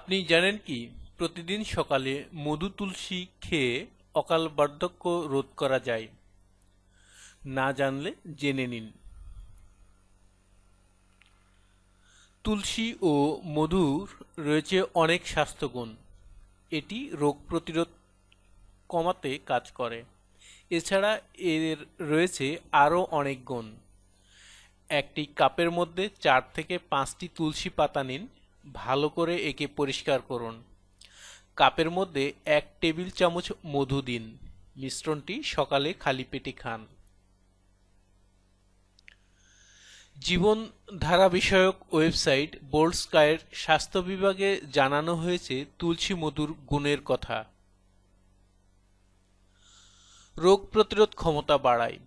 আপনি জানেন কি প্রতিদিন সকালে মধু তুলসী খেয়ে অকাল বার্ধক্য রোধ করা যায়? না জানলে জেনে নিন। তুলসী ও মধুর রয়েছে অনেক স্বাস্থ্যগুণ। এটি রোগ প্রতিরোধ কমাতে কাজ করে। এছাড়া এর রয়েছে আরও অনেক গুণ। একটি কাপের মধ্যে 4 থেকে 5টি তুলসী পাতা নিন, ভালো করে একে পরিষ্কার করুন। কাপের মধ্যে 1 টেবিল চামচ মধু দিন। মিশ্রণটি সকালে খালি পেটে খান। জীবনধারা বিষয়ক ওয়েবসাইট বোল্ড স্কাইয়ের স্বাস্থ্য বিভাগে জানানো হয়েছে তুলসী মধুর গুণের কথা। রোগ প্রতিরোধ ক্ষমতা বাড়ায়।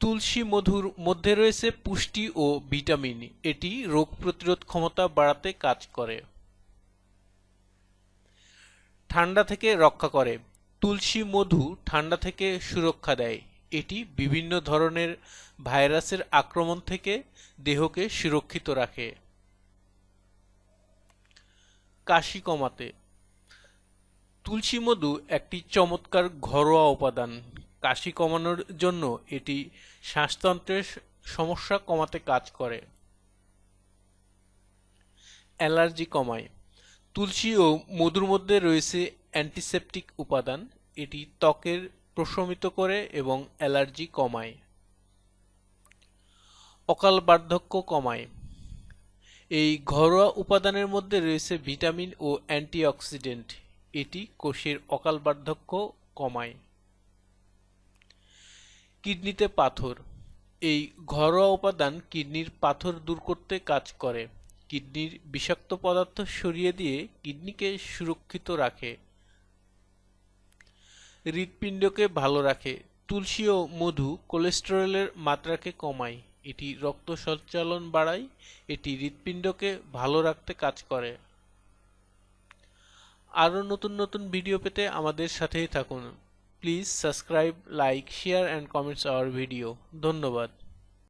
তুলসী মধুর মধ্যে রয়েছে পুষ্টি ও ভিটামিন। এটি রোগ প্রতিরোধ ক্ষমতা বাড়াতে কাজ করে। ঠান্ডা থেকে রক্ষা করে। তুলসী মধু ঠান্ডা থেকে সুরক্ষা দেয়। এটি বিভিন্ন ধরনের ভাইরাসের আক্রমণ থেকে দেহকে সুরক্ষিত রাখে। কাশি কমাতে তুলসী মধু একটি চমৎকার ঘরোয়া উপাদান। কাশি কমানোর জন্য এটি শ্বাসতন্ত্রের সমস্যা কমাতে কাজ করে। অ্যালার্জি কমায়। তুলসী ও মধুর মধ্যে রয়েছে অ্যান্টিসেপটিক উপাদান। এটি ত্বকের প্রশমিত করে এবং অ্যালার্জি কমায়। অকাল বার্ধক্য কমায়। এই ঘরোয়া উপাদানের মধ্যে রয়েছে ভিটামিন ও অ্যান্টিঅক্সিডেন্ট। এটি কোষের অকাল বার্ধক্য কমায়। কিডনিতে পাথর। এই ঘরোয়া উপাদান কিডনির পাথর দূর করতে কাজ করে। কিডনির বিষাক্ত পদার্থ সরিয়ে দিয়ে কিডনিকে সুরক্ষিত রাখে। হৃৎপিণ্ডকে ভালো রাখে। তুলসী ও মধু কোলেস্টেরলের মাত্রাকে কমায়। এটি রক্ত সঞ্চালন বাড়ায়। এটি হৃৎপিণ্ডকে ভালো রাখতে কাজ করে। আরও নতুন নতুন ভিডিও পেতে আমাদের সাথেই থাকুন। Please subscribe, like, share and comments hour video. ধন্যবাদ।